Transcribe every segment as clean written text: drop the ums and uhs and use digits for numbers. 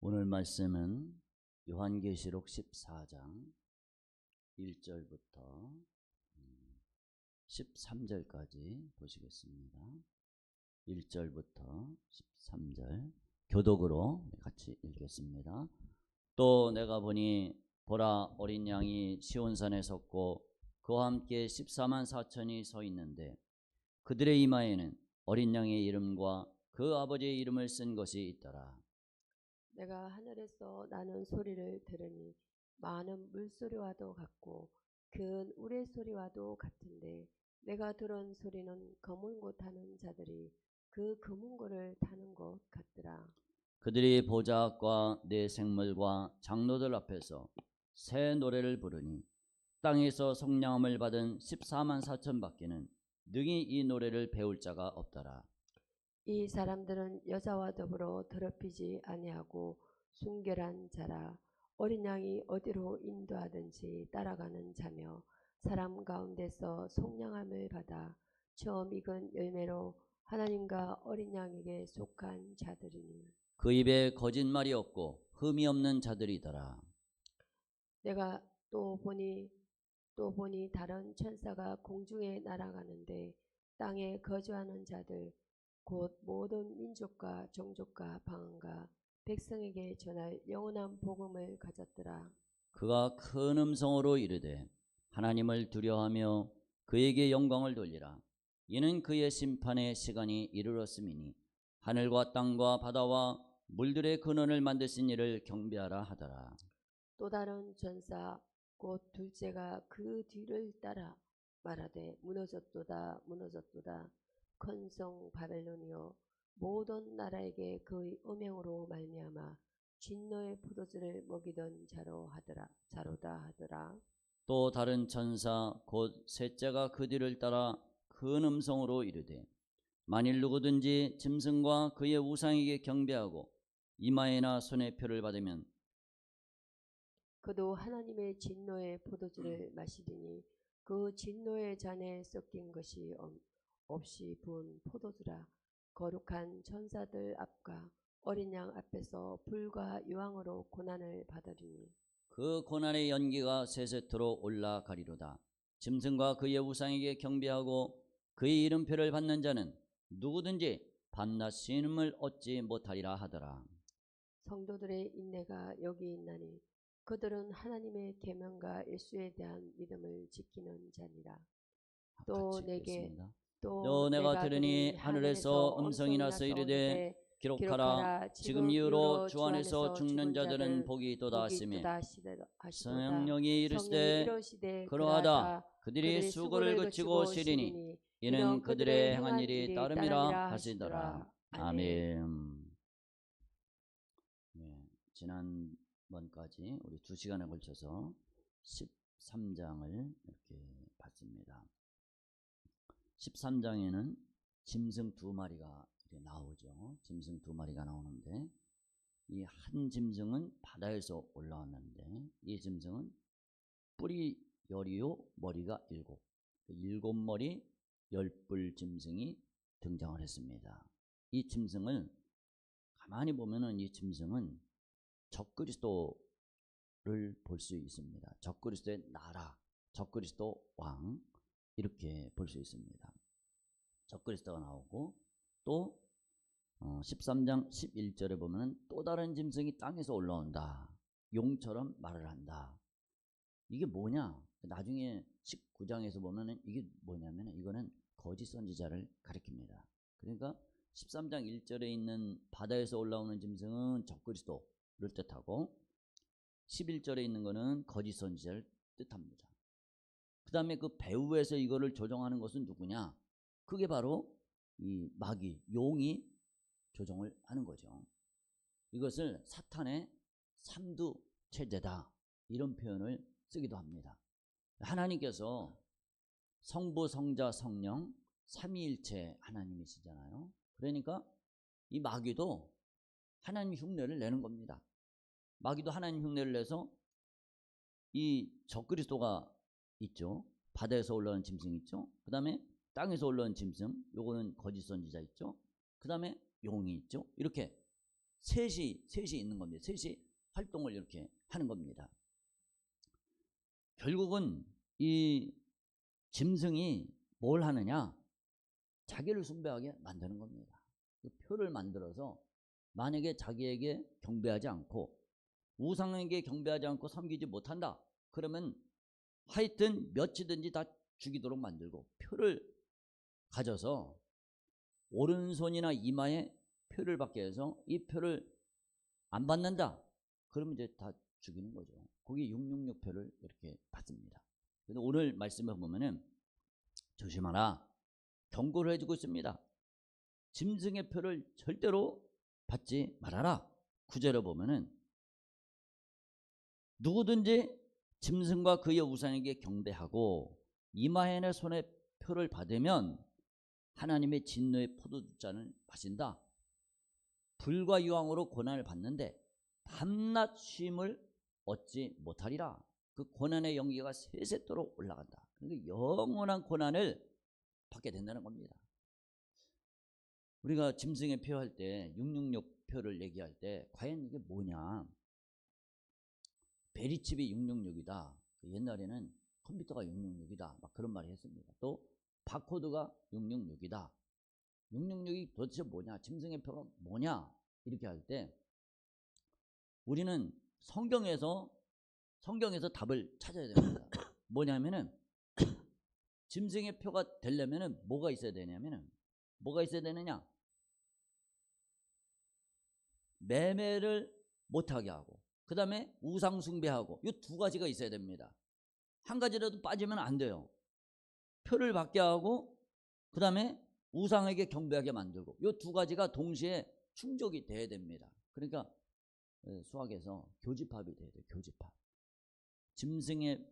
오늘 말씀은 요한계시록 14장 1절부터 13절까지 보시겠습니다. 1절부터 13절 교독으로 같이 읽겠습니다. 또 내가 보니 보라, 어린 양이 시온산에 섰고 그와 함께 14만 4천이 서 있는데 그들의 이마에는 어린 양의 이름과 그 아버지의 이름을 쓴 것이 있더라. 내가 하늘에서 나는 소리를 들으니 많은 물소리와도 같고 큰 우레소리와도 같은데 내가 들은 소리는 검은 고 타는 자들이 그 검은 고를 타는 것 같더라. 그들이 보좌 앞과 네 생물과 장로들 앞에서 새 노래를 부르니 땅에서 성령함을 받은 14만 4천 밖에는 능히 이 노래를 배울 자가 없더라. 이 사람들은 여자와 더불어 더럽히지 아니하고 순결한 자라. 어린 양이 어디로 인도하든지 따라가는 자며 사람 가운데서 속량함을 받아 처음 익은 열매로 하나님과 어린 양에게 속한 자들이니 그 입에 거짓말이 없고 흠이 없는 자들이더라. 내가 또 보니 다른 천사가 공중에 날아가는데 땅에 거주하는 자들 곧 모든 민족과 종족과 방언과 백성에게 전할 영원한 복음을 가졌더라. 그가 큰 음성으로 이르되 하나님을 두려워하며 그에게 영광을 돌리라. 이는 그의 심판의 시간이 이르렀음이니 하늘과 땅과 바다와 물들의 근원을 만드신 이를 경배하라 하더라. 또 다른 전사 곧 둘째가 그 뒤를 따라 말하되 무너졌도다 무너졌도다 큰 성 바벨론이여 모든 나라에게 그의 음행으로 말미암아 진노의 포도주를 먹이던 자로다 하더라. 또 다른 천사 곧 셋째가 그 뒤를 따라 큰 음성으로 이르되 만일 누구든지 짐승과 그의 우상에게 경배하고 이마에나 손에 표를 받으면 그도 하나님의 진노의 포도주를 마시리니 그 진노의 잔에 섞인 것이 없이 부은 포도주라. 거룩한 천사들 앞과 어린 양 앞에서 불과 유황으로 고난을 받으리니 그 고난의 연기가 세세토록 올라가리로다. 짐승과 그의 우상에게 경배하고 그의 이름표를 받는 자는 누구든지 밤낮 쉼을 얻지 못하리라 하더라. 성도들의 인내가 여기 있나니 그들은 하나님의 계명과 예수에 대한 믿음을 지키는 자니라. 또 같이 내게 읽겠습니다. 또 또 내가 내가 들으니 들으니 하늘에서 하늘에서 음성이 음성이 나서 나서 이르되 오는데 기록하라. 기록하라. 지금 지금 이후로 이후로 주 주 안에서 안에서 죽는 죽은 자들은 자들 복이 있도다 복이 하시매 있도다 하시도다. 성령이 성령이 이르시되 이러시되 그러하다. 그러하다. 그들이 그들이 수고를 수고를 그치고 그치고 쉬리니 쉬리니 이는 이는 그들의 그들의 행한 행한 일이 일이 따름이라 따름이라 하시더라. 하시더라. 아멘. 아멘. 네, 지난번까지 우리 2시간에 걸쳐서 13장을 이렇게 봤습니다. 13장에는 짐승 2마리가 이렇게 나오죠. 짐승 2마리가 나오는데 이 한 짐승은 바다에서 올라왔는데 이 짐승은 뿔이 10이요 머리가 7, 7머리 10뿔 짐승이 등장을 했습니다. 이 짐승을 가만히 보면은 이 짐승은 적그리스도를 볼 수 있습니다. 적그리스도의 나라, 적그리스도 왕 이렇게 볼 수 있습니다. 적그리스도가 나오고 또 13장 11절에 보면 또 다른 짐승이 땅에서 올라온다. 용처럼 말을 한다. 이게 뭐냐? 나중에 19장에서 보면 이게 뭐냐면 이거는 거짓 선지자를 가리킵니다. 그러니까 13장 1절에 있는 바다에서 올라오는 짐승은 적그리스도를 뜻하고 11절에 있는 거는 거짓 선지자를 뜻합니다. 그 다음에 그 배후에서 이거를 조정하는 것은 누구냐? 그게 바로 이 마귀, 용이 조정을 하는 거죠. 이것을 사탄의 삼두 체제다 이런 표현을 쓰기도 합니다. 하나님께서 성부, 성자, 성령 삼위일체 하나님이시잖아요. 그러니까 이 마귀도 하나님 흉내를 내는 겁니다. 마귀도 하나님 흉내를 내서 이 적그리스도가 있죠. 바다에서 올라오는 짐승 있죠. 그 다음에 땅에서 올라오는 짐승, 요거는 거짓 선지자 있죠. 그 다음에 용이 있죠. 이렇게 셋이 있는 겁니다. 셋이 활동을 이렇게 하는 겁니다. 결국은 이 짐승이 뭘 하느냐? 자기를 숭배하게 만드는 겁니다. 그 표를 만들어서 만약에 자기에게 경배하지 않고 우상에게 경배하지 않고 섬기지 못한다. 그러면 하여튼 몇이든지 다 죽이도록 만들고 표를 가져서 오른손이나 이마에 표를 받게 해서 이 표를 안 받는다. 그러면 이제 다 죽이는 거죠. 거기 666표를 이렇게 받습니다. 근데 오늘 말씀을 보면은 조심하라. 경고를 해주고 있습니다. 짐승의 표를 절대로 받지 말아라. 9절에 보면은 누구든지 짐승과 그의 우상에게 경배하고 이마에나 손에 표를 받으면 하나님의 진노의 포도주잔을 마신다. 불과 유황으로 고난을 받는데 밤낮 쉼을 얻지 못하리라. 그 고난의 연기가 세세토록 올라간다. 그러니까 영원한 고난을 받게 된다는 겁니다. 우리가 짐승의 표 할 때 666표를 얘기할 때 과연 이게 뭐냐? 베리칩이 666이다. 옛날에는 컴퓨터가 666이다. 막 그런 말을 했습니다. 또 바코드가 666이다. 666이 도대체 뭐냐? 짐승의 표가 뭐냐? 이렇게 할 때 우리는 성경에서 답을 찾아야 됩니다. 뭐냐면은 짐승의 표가 되려면은 뭐가 있어야 되냐면은 뭐가 있어야 되느냐? 매매를 못하게 하고 그 다음에 우상 숭배하고 이 두 가지가 있어야 됩니다. 한 가지라도 빠지면 안 돼요. 표를 받게 하고 그 다음에 우상에게 경배하게 만들고 이 두 가지가 동시에 충족이 돼야 됩니다. 그러니까 수학에서 교집합이 돼야 돼요. 교집합. 짐승의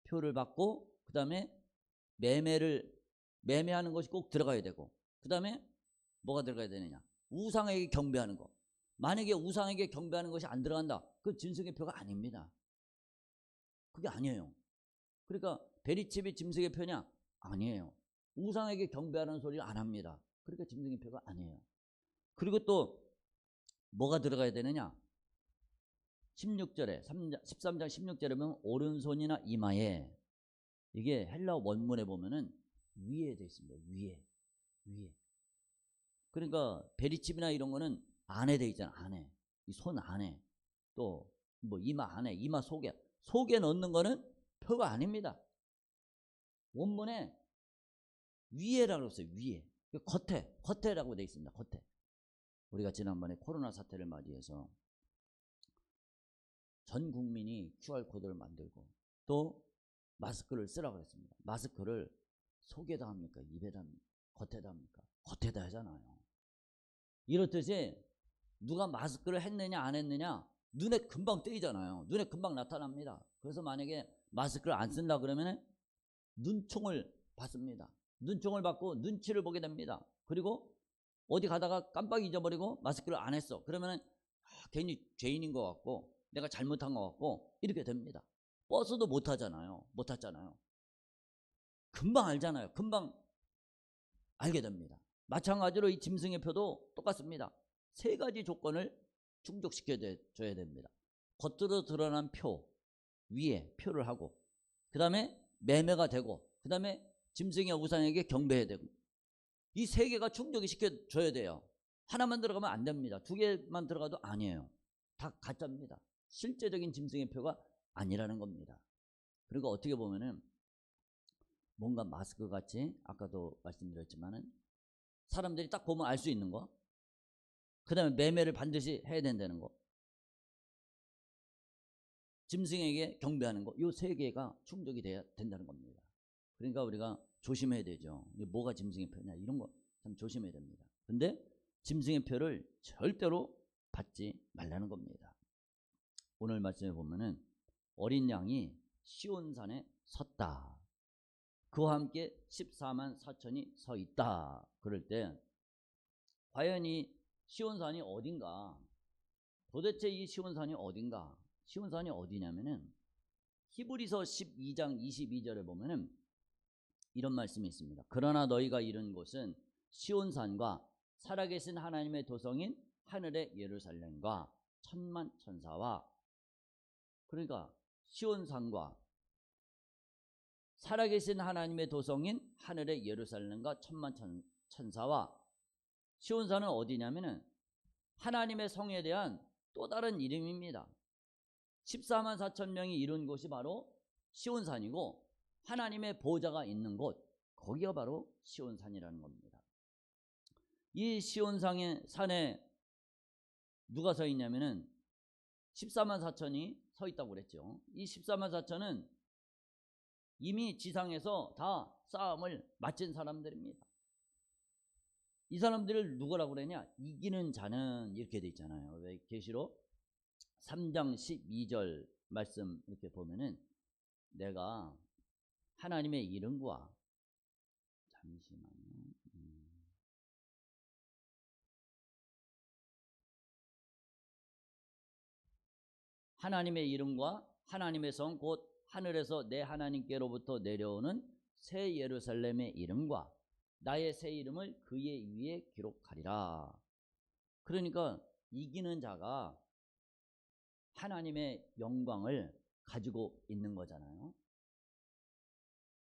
표를 받고 그 다음에 매매하는 것이 꼭 들어가야 되고 그 다음에 뭐가 들어가야 되느냐? 우상에게 경배하는 거. 만약에 우상에게 경배하는 것이 안 들어간다. 그 짐승의 표가 아닙니다. 그게 아니에요. 그러니까 베리칩이 짐승의 표냐? 아니에요. 우상에게 경배하는 소리를 안 합니다. 그러니까 짐승의 표가 아니에요. 그리고 또 뭐가 들어가야 되느냐? 16절에 13장 16절에 보면 오른손이나 이마에 이게 헬라 원문에 보면은 위에 돼 있습니다. 위에. 그러니까 베리칩이나 이런 거는 안에 돼 있잖아. 안에. 이 손 안에. 또 뭐 이마 안에, 이마 속에 넣는 거는 표가 아닙니다. 원문에 위에라고 했어요. 위에. 겉에라고 돼 있습니다. 겉에. 우리가 지난번에 코로나 사태를 맞이해서 전 국민이 QR코드를 만들고 또 마스크를 쓰라고 했습니다. 마스크를 속에다 합니까? 입에다 합니까? 겉에다 합니까? 겉에다 하잖아요. 이렇듯이 누가 마스크를 했느냐 안 했느냐 눈에 금방 띄잖아요. 눈에 금방 나타납니다. 그래서 만약에 마스크를 안 쓴다 그러면 눈총을 받습니다. 눈총을 받고 눈치를 보게 됩니다. 그리고 어디 가다가 깜빡 잊어버리고 마스크를 안 했어. 그러면 괜히 죄인인 것 같고 내가 잘못한 것 같고 이렇게 됩니다. 버스도 못 탔잖아요. 금방 알잖아요. 금방 알게 됩니다. 마찬가지로 이 짐승의 표도 똑같습니다. 세 가지 조건을 충족시켜줘야 됩니다. 겉으로 드러난 표 위에 표를 하고 그 다음에 매매가 되고 그 다음에 짐승의 우상에게 경배해야 되고 이 세 개가 충족이 시켜줘야 돼요. 하나만 들어가면 안 됩니다. 두 개만 들어가도 아니에요. 다 가짜입니다. 실제적인 짐승의 표가 아니라는 겁니다. 그리고 어떻게 보면은 뭔가 마스크 같이 아까도 말씀드렸지만은 사람들이 딱 보면 알 수 있는 거, 그 다음에 매매를 반드시 해야 된다는 거, 짐승에게 경배하는 거, 이 세 개가 충족이 돼야 된다는 겁니다. 그러니까 우리가 조심해야 되죠. 뭐가 짐승의 표냐 이런 거 참 조심해야 됩니다. 근데 짐승의 표를 절대로 받지 말라는 겁니다. 오늘 말씀에 보면은 어린 양이 시온산에 섰다. 그와 함께 14만 4천이 서 있다. 그럴 때 과연 이 시온산이 어딘가? 도대체 이 시온산이 어딘가? 시온산이 어디냐면은 히브리서 12장 22절에 보면은 이런 말씀이 있습니다. 그러나 너희가 이른 곳은 시온산과 살아계신 하나님의 도성인 하늘의 예루살렘과 천만 천사와, 그러니까 시온산과 살아계신 하나님의 도성인 하늘의 예루살렘과 천만 천사와, 시온산은 어디냐면은 하나님의 성에 대한 또 다른 이름입니다. 14만 4천 명이 이룬 곳이 바로 시온산이고, 하나님의 보좌가 있는 곳, 거기가 바로 시온산이라는 겁니다. 이 시온산의 산에 누가 서 있냐면은 14만 4천이 서 있다고 그랬죠. 이 14만 4천은 이미 지상에서 다 싸움을 마친 사람들입니다. 이 사람들을 누구라고 그러냐? 이기는 자는, 이렇게 돼 있잖아요. 왜 계시록 3장 12절 말씀 이렇게 보면은, 내가 하나님의 이름과, 잠시만요. 하나님의 이름과 하나님의 성 곧 하늘에서 내 하나님께로부터 내려오는 새 예루살렘의 이름과 나의 새 이름을 그의 위에 기록하리라. 그러니까 이기는 자가 하나님의 영광을 가지고 있는 거잖아요.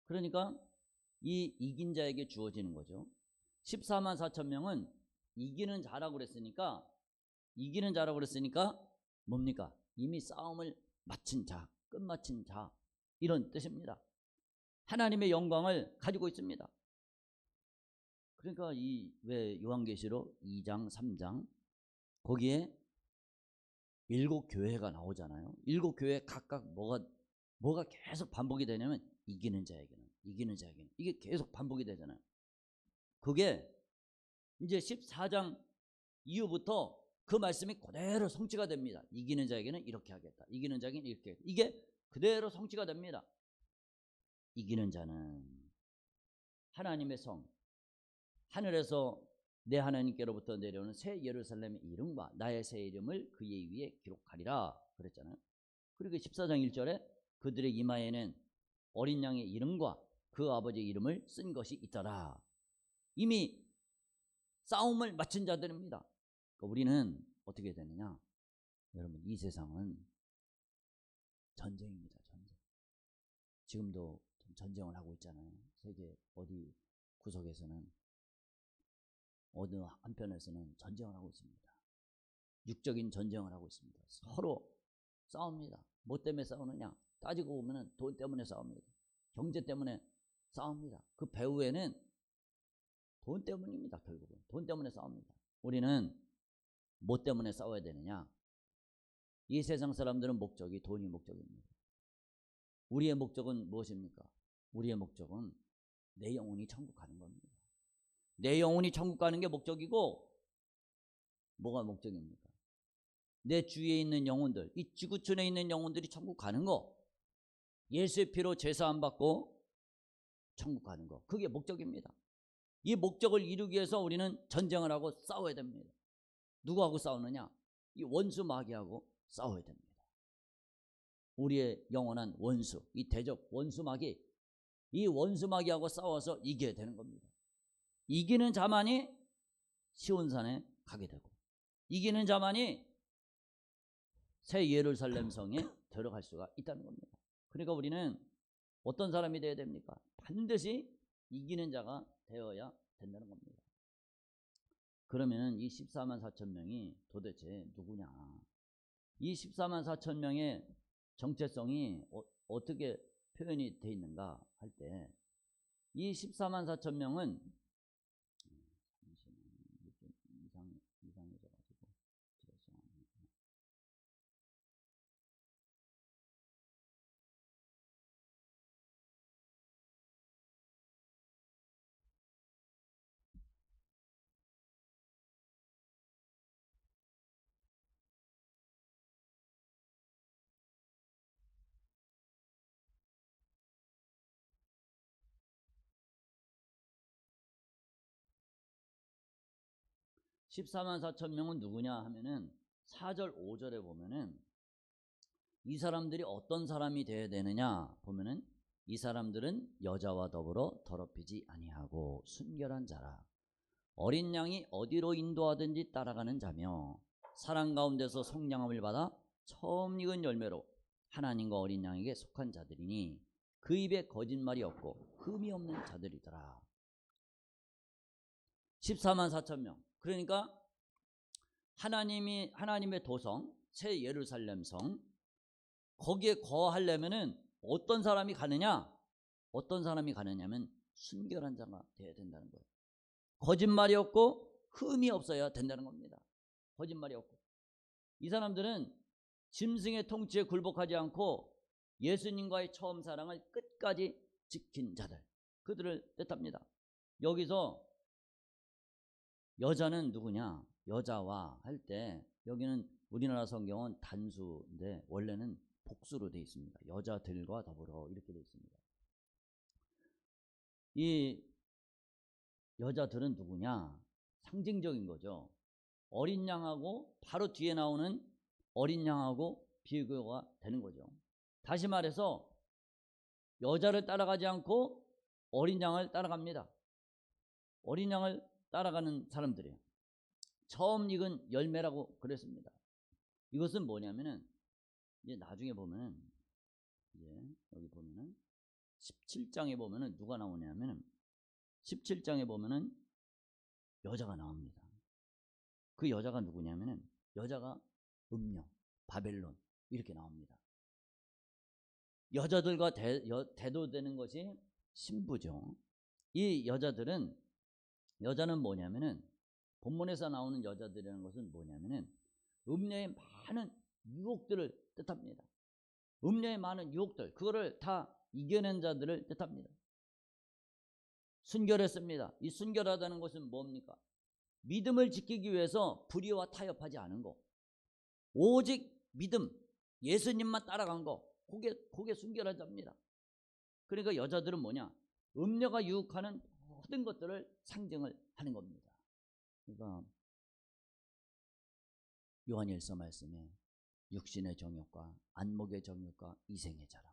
그러니까 이 이긴 자에게 주어지는 거죠. 14만 4천 명은 이기는 자라고 그랬으니까, 이기는 자라고 그랬으니까 뭡니까? 이미 싸움을 마친 자, 끝마친 자, 이런 뜻입니다. 하나님의 영광을 가지고 있습니다. 그러니까 이 왜 요한계시록 2장 3장 거기에 7교회가 나오잖아요. 7교회 각각 뭐가 계속 반복이 되냐면, 이기는 자에게는, 이기는 자에게는, 이게 계속 반복이 되잖아요. 그게 이제 14장 이후부터 그 말씀이 그대로 성취가 됩니다. 이기는 자에게는 이렇게 하겠다, 이기는 자에게는 이렇게 하겠다. 이게 그대로 성취가 됩니다. 이기는 자는 하나님의 성, 하늘에서 내 하나님께로부터 내려오는 새 예루살렘의 이름과 나의 새 이름을 그의 위에 기록하리라 그랬잖아요. 그리고 14장 1절에 그들의 이마에는 어린 양의 이름과 그 아버지의 이름을 쓴 것이 있더라. 이미 싸움을 마친 자들입니다. 그러니까 우리는 어떻게 되느냐? 여러분, 이 세상은 전쟁입니다. 전쟁. 지금도 전쟁을 하고 있잖아요. 세계 어디 구석에서는, 어느 한편에서는 전쟁을 하고 있습니다. 육적인 전쟁을 하고 있습니다. 서로 싸웁니다. 뭐 때문에 싸우느냐? 따지고 보면 돈 때문에 싸웁니다. 경제 때문에 싸웁니다. 그 배후에는 돈 때문입니다. 결국은 돈 때문에 싸웁니다. 우리는 뭐 때문에 싸워야 되느냐? 이 세상 사람들은 목적이 돈이 목적입니다. 우리의 목적은 무엇입니까? 우리의 목적은 내 영혼이 천국 가는 겁니다. 내 영혼이 천국 가는 게 목적이고, 뭐가 목적입니까? 내 주위에 있는 영혼들, 이 지구촌에 있는 영혼들이 천국 가는 거, 예수의 피로 제사함 받고 천국 가는 거, 그게 목적입니다. 이 목적을 이루기 위해서 우리는 전쟁을 하고 싸워야 됩니다. 누구하고 싸우느냐? 이 원수 마귀하고 싸워야 됩니다. 우리의 영원한 원수, 이 대적 원수 마귀, 이 원수 마귀하고 싸워서 이겨야 되는 겁니다. 이기는 자만이 시온산에 가게 되고, 이기는 자만이 새 예루살렘 성에 들어갈 수가 있다는 겁니다. 그러니까 우리는 어떤 사람이 되어야 됩니까? 반드시 이기는 자가 되어야 된다는 겁니다. 그러면 이 14만 4천 명이 도대체 누구냐? 이 14만 4천 명의 정체성이 어떻게 표현이 되어 있는가 할 때, 이 14만 4천 명은 이상해져가지고 14만 4천 명은 누구냐 하면은 4절 5절에 보면은 이 사람들이 어떤 사람이 되어야 되느냐 보면은, 이 사람들은 여자와 더불어 더럽히지 아니하고 순결한 자라, 어린 양이 어디로 인도하든지 따라가는 자며 사랑 가운데서 속량함을 받아 처음 익은 열매로 하나님과 어린 양에게 속한 자들이니 그 입에 거짓말이 없고 흠이 없는 자들이더라. 14만 4천 명. 그러니까 하나님의 도성 새 예루살렘 성, 거기에 거하려면은 어떤 사람이 가느냐? 어떤 사람이 가느냐면 순결한 자가 되어야 된다는 거예요. 거짓말이 없고 흠이 없어야 된다는 겁니다. 거짓말이 없고. 이 사람들은 짐승의 통치에 굴복하지 않고 예수님과의 처음 사랑을 끝까지 지킨 자들, 그들을 뜻합니다. 여기서 여자는 누구냐? 여자와 할 때 여기는 우리나라 성경은 단수인데 원래는 복수로 되어 있습니다. 여자들과 더불어 이렇게 되어 있습니다. 이 여자들은 누구냐? 상징적인 거죠. 어린 양하고 바로 뒤에 나오는 어린 양하고 비교가 되는 거죠. 다시 말해서 여자를 따라가지 않고 어린 양을 따라갑니다. 어린 양을 따라가는 사람들이에요. 처음 익은 열매라고 그랬습니다. 이것은 뭐냐면은 이제 나중에 보면은 이제 여기 보면은 17장에 보면은 누가 나오냐면은 17장에 보면은 여자가 나옵니다. 그 여자가 누구냐면은 여자가 음녀, 바벨론 이렇게 나옵니다. 여자들과 대도되는 것이 신부죠. 이 여자는 뭐냐면은 본문에서 나오는 여자들이라는 것은 뭐냐면은 음녀의 많은 유혹들을 뜻합니다. 음녀의 많은 유혹들, 그거를 다 이겨낸 자들을 뜻합니다. 순결했습니다. 이 순결하다는 것은 뭡니까? 믿음을 지키기 위해서 불의와 타협하지 않은 거, 오직 믿음, 예수님만 따라간 거, 그게 순결한 자입니다. 그러니까 여자들은 뭐냐? 음녀가 유혹하는 모든 것들을 상징을 하는 겁니다. 그러니까 요한일서 말씀에 육신의 정욕과 안목의 정욕과 이생의 자랑,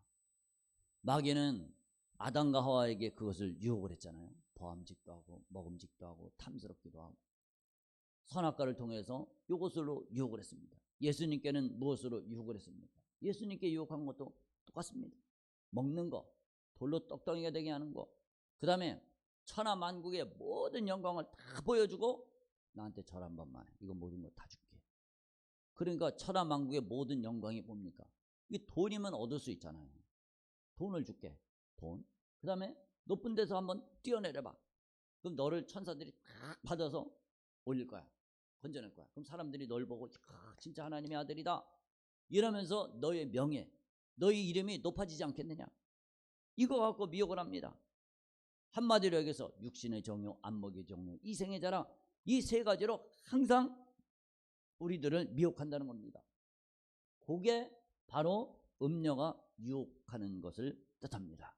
마귀는 아담과 하와에게 그것을 유혹을 했잖아요. 보암직도 하고 먹음직도 하고 탐스럽기도 하고 선악과를 통해서 이것으로 유혹을 했습니다. 예수님께는 무엇으로 유혹을 했습니까? 예수님께 유혹한 것도 똑같습니다. 먹는 거, 돌로 떡덩이가 되게 하는 거, 그 다음에 천하 만국의 모든 영광을 다 보여주고 나한테 절 한 번만 해. 이거 모든 거 다 줄게. 그러니까 천하 만국의 모든 영광이 뭡니까? 이게 돈이면 얻을 수 있잖아요. 돈을 줄게. 돈. 그 다음에 높은 데서 한번 뛰어내려봐. 그럼 너를 천사들이 다 받아서 올릴 거야. 건져낼 거야. 그럼 사람들이 널 보고 진짜 하나님의 아들이다 이러면서 너의 명예, 너의 이름이 높아지지 않겠느냐? 이거 갖고 미혹을 합니다. 한마디로 얘기해서 육신의 정욕, 안목의 정욕, 이생의 자랑, 이 세 가지로 항상 우리들을 미혹한다는 겁니다. 그게 바로 음녀가 유혹하는 것을 뜻합니다.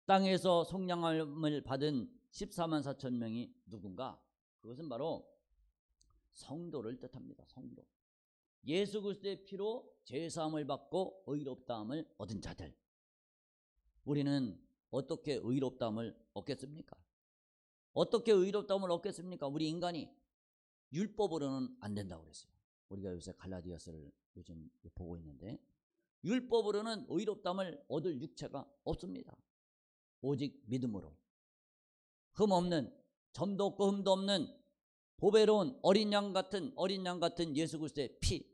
땅에서 속량함을 받은 14만 4천 명이 누군가? 그것은 바로 성도를 뜻합니다. 성도. 예수 그리스도의 피로 죄사함을 받고 의롭다함을 얻은 자들. 우리는 어떻게 의롭다함을 얻겠습니까? 어떻게 의롭다함을 얻겠습니까? 우리 인간이 율법으로는 안 된다고 그랬어요. 우리가 요새 갈라디아서를 요즘 보고 있는데 율법으로는 의롭다함을 얻을 육체가 없습니다. 오직 믿음으로 흠 없는, 점도 없고 흠도 없는 보배로운 어린 양 같은 예수 그리스도의 피,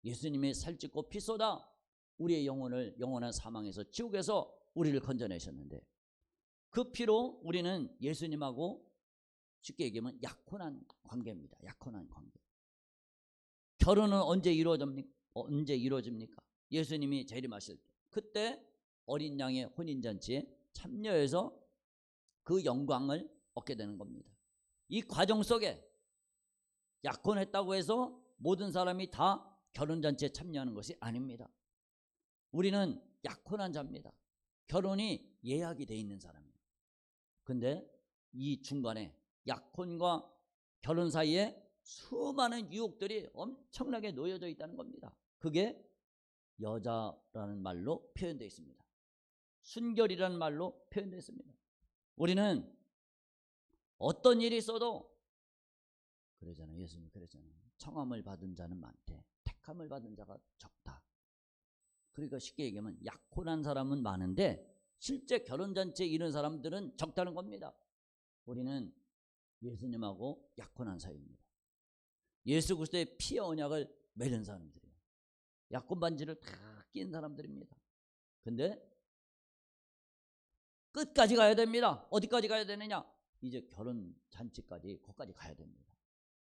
예수님의 살찌고 피 쏟아 우리의 영혼을 영원한 사망에서 지옥에서 우리를 건져내셨는데 그 피로 우리는 예수님하고 쉽게 얘기하면 약혼한 관계입니다. 약혼한 관계. 결혼은 언제 이루어집니까? 예수님이 재림하실 때. 그때 어린 양의 혼인잔치에 참여해서 그 영광을 얻게 되는 겁니다. 이 과정 속에 약혼했다고 해서 모든 사람이 다 결혼잔치에 참여하는 것이 아닙니다. 우리는 약혼한 자입니다. 결혼이 예약이 돼 있는 사람이에요. 근데 이 중간에 약혼과 결혼 사이에 수많은 유혹들이 엄청나게 놓여져 있다는 겁니다. 그게 여자라는 말로 표현되어 있습니다. 순결이라는 말로 표현되어 있습니다. 우리는 어떤 일이 있어도 그러잖아요. 예수님이 그러잖아요. 청함을 받은 자는 많대. 택함을 받은 자가 적다. 그러니까 쉽게 얘기하면 약혼한 사람은 많은데 실제 결혼잔치에 이런 사람들은 적다는 겁니다. 우리는 예수님하고 약혼한 사이입니다. 예수 그리스도의 피의 언약을 맺은 사람들이에요. 약혼 반지를 다 낀 사람들입니다. 근데 끝까지 가야 됩니다. 어디까지 가야 되느냐? 이제 결혼 잔치까지 거기까지 가야 됩니다.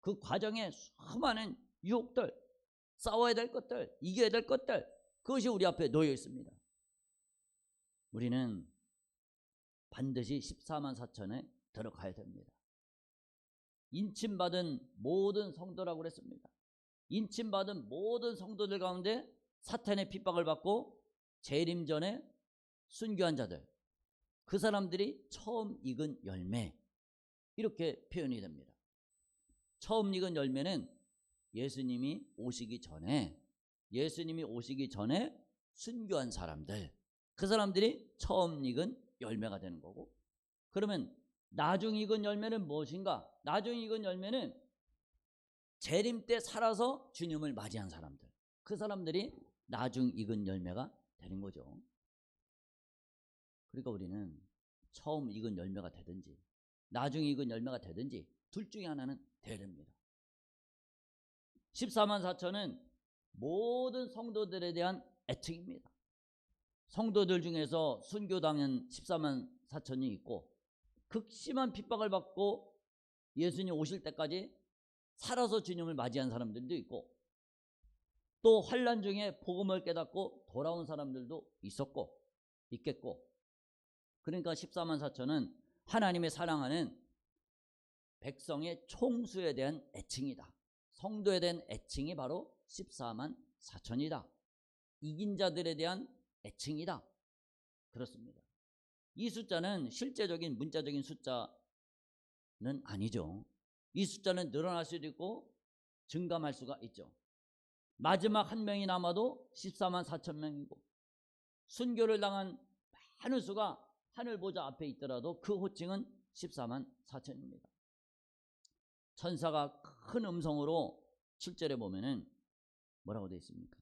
그 과정에 수많은 유혹들, 싸워야 될 것들, 이겨야 될 것들, 그것이 우리 앞에 놓여 있습니다. 우리는 반드시 14만 4천에 들어가야 됩니다. 인침받은 모든 성도라고 그랬습니다. 인침받은 모든 성도들 가운데 사탄의 핍박을 받고 재림 전에 순교한 자들, 그 사람들이 처음 익은 열매, 이렇게 표현이 됩니다. 처음 익은 열매는 예수님이 오시기 전에 순교한 사람들, 그 사람들이 처음 익은 열매가 되는 거고, 그러면 나중 익은 열매는 무엇인가? 나중 익은 열매는 재림 때 살아서 주님을 맞이한 사람들, 그 사람들이 나중 익은 열매가 되는 거죠. 그러니까 우리는 처음 익은 열매가 되든지 나중 익은 열매가 되든지 둘 중에 하나는 돼야 됩니다. 14만 4천은 모든 성도들에 대한 애칭입니다. 성도들 중에서 순교당한 14만 4천이 있고, 극심한 핍박을 받고 예수님 오실 때까지 살아서 주님을 맞이한 사람들도 있고, 또 환난 중에 복음을 깨닫고 돌아온 사람들도 있었고 있겠고, 그러니까 14만 4천은 하나님의 사랑하는 백성의 총수에 대한 애칭이다. 성도에 대한 애칭이 바로 14만 4천이다. 이긴 자들에 대한 애칭이다. 그렇습니다. 이 숫자는 실제적인 문자적인 숫자는 아니죠. 이 숫자는 늘어날 수도 있고 증감할 수가 있죠. 마지막 한 명이 남아도 14만 4천 명이고, 순교를 당한 많은 수가 하늘 보좌 앞에 있더라도 그 호칭은 14만 4천입니다. 천사가 큰 음성으로 7절에 보면은 뭐라고 되어 있습니까?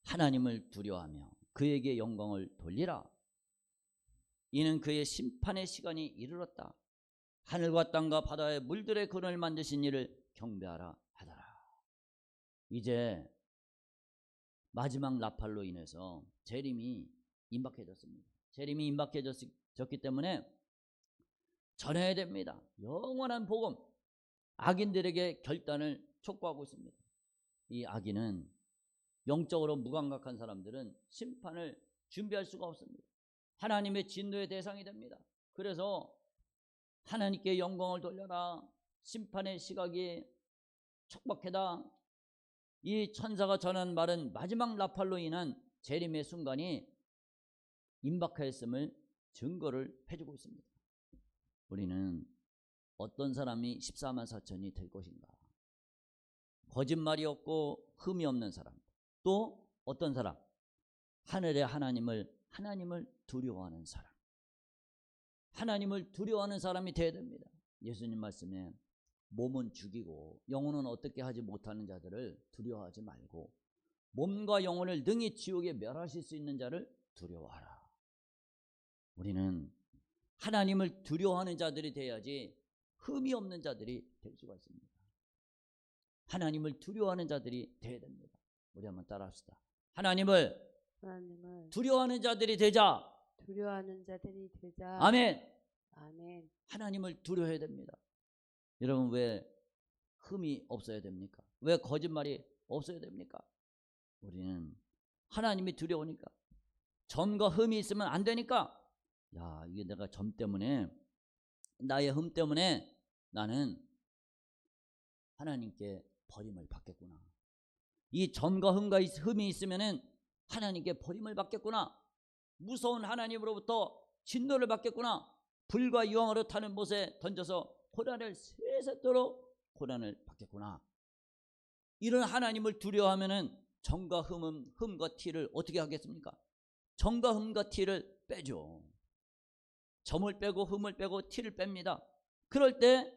하나님을 두려워하며 그에게 영광을 돌리라. 이는 그의 심판의 시간이 이르렀다. 하늘과 땅과 바다의 물들의 근원을 만드신 이를 경배하라 하더라. 이제 마지막 나팔로 인해서 재림이 임박해졌습니다. 재림이 임박해졌기 때문에 전해야 됩니다. 영원한 복음. 악인들에게 결단을 촉구하고 있습니다. 이 악인은 영적으로 무감각한 사람들은 심판을 준비할 수가 없습니다. 하나님의 진노의 대상이 됩니다. 그래서 하나님께 영광을 돌려라, 심판의 시각이 촉박하다, 이 천사가 전한 말은 마지막 나팔로 인한 재림의 순간이 임박하였음을 증거를 해주고 있습니다. 우리는 어떤 사람이 14만 4천이 될 것인가? 거짓말이 없고 흠이 없는 사람. 또 어떤 사람? 하늘의 하나님을 두려워하는 사람. 하나님을 두려워하는 사람이 되어야 됩니다. 예수님 말씀에 몸은 죽이고 영혼은 어떻게 하지 못하는 자들을 두려워하지 말고 몸과 영혼을 능히 지옥에 멸하실 수 있는 자를 두려워하라. 우리는 하나님을 두려워하는 자들이 돼야지 흠이 없는 자들이 될 수가 있습니다. 하나님을 두려워하는 자들이 돼야 됩니다. 우리 한번 따라합시다. 하나님을 두려워하는 자들이 되자. 아멘. 아멘. 하나님을 두려워해야 됩니다. 여러분, 왜 흠이 없어야 됩니까? 왜 거짓말이 없어야 됩니까? 우리는 하나님이 두려우니까. 점과 흠이 있으면 안 되니까, 야, 이게 내가 점 때문에, 나의 흠 때문에 나는 하나님께 버림을 받겠구나. 이 점과 흠이 있으면은 하나님께 버림을 받겠구나. 무서운 하나님으로부터 진노를 받겠구나. 불과 유황으로 타는 못에 던져서 고난을 세세토록 고난을 받겠구나. 이런 하나님을 두려워하면은 점과 흠과 티를 어떻게 하겠습니까? 점과 흠과 티를 빼죠. 점을 빼고 흠을 빼고 티를 뺍니다. 그럴 때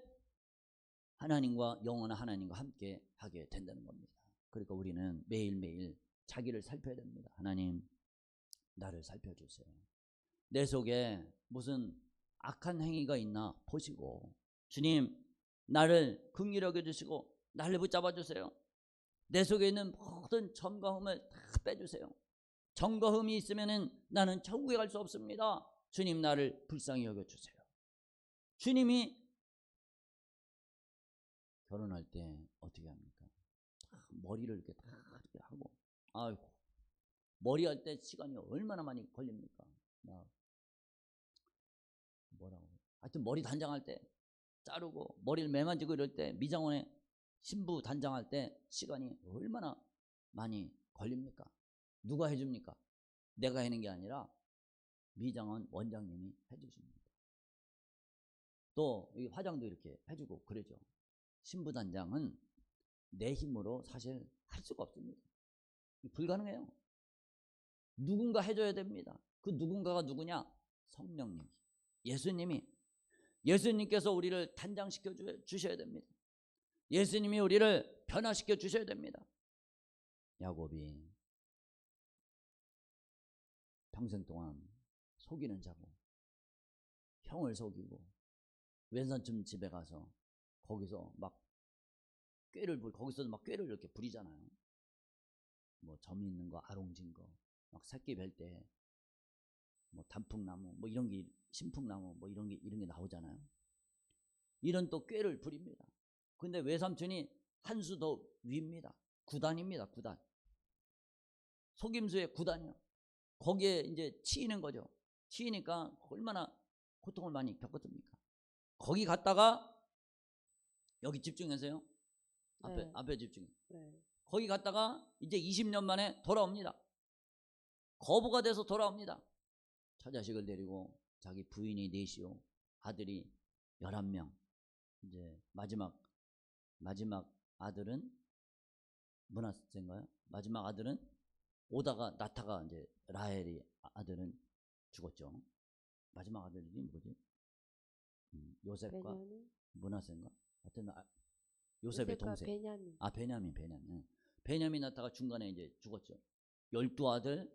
하나님과 영원한 하나님과 함께 하게 된다는 겁니다. 그러니까 우리는 매일매일 자기를 살펴야 됩니다. 하나님, 나를 살펴주세요. 내 속에 무슨 악한 행위가 있나 보시고, 주님, 나를 긍휼히 여겨주시고 나를 붙잡아 주세요. 내 속에 있는 모든 점과 흠을 다 빼주세요. 점과 흠이 있으면 나는 천국에 갈 수 없습니다. 주님, 나를 불쌍히 여겨주세요. 주님이 결혼할 때 어떻게 합니까? 머리를 이렇게 다 이렇게 하고, 아이고, 머리 할 때 시간이 얼마나 많이 걸립니까? 뭐라고? 하여튼 머리 단장할 때 자르고, 머리를 매만지고 이럴 때, 미장원에 신부 단장할 때 시간이 얼마나 많이 걸립니까? 누가 해줍니까? 내가 하는 게 아니라 미장원 원장님이 해주십니다. 또 화장도 이렇게 해주고 그러죠. 신부 단장은 내 힘으로 사실 할 수가 없습니다. 불가능해요. 누군가 해줘야 됩니다. 그 누군가가 누구냐? 성령님, 예수님께서 우리를 단장시켜 주셔야 됩니다. 예수님이 우리를 변화시켜 주셔야 됩니다. 야곱이 평생 동안 속이는 자고, 형을 속이고, 왼손쯤 집에 가서 거기서 막 거기서도 막 꾀를 이렇게 부리잖아요. 뭐 점 있는 거, 아롱진 거, 막 새끼 뵐 때 뭐 단풍나무, 뭐 이런 게, 신풍나무, 뭐 이런 게 나오잖아요. 이런 또 꾀를 부립니다. 근데 외삼촌이 한 수 더 위입니다. 9단입니다. 9단. 속임수의 9단이요. 거기에 이제 치이는 거죠. 치이니까 얼마나 고통을 많이 겪었습니까? 거기 갔다가, 여기 집중하세요. 네. 앞에 집중해. 네. 거기 갔다가 이제 20년 만에 돌아옵니다. 거부가 돼서 돌아옵니다. 처자식을 데리고, 자기 부인이 넷이요, 아들이 11명. 이제 마지막 아들은 므낫세인가요? 마지막 아들은 오다가 나타가, 이제 라헬이 아들은 죽었죠. 마지막 아들이 뭐지? 요셉과 므낫세인가? 하여튼 요셉의 동생. 베냐민. 베냐민 나타가 중간에 이제 죽었죠. 12아들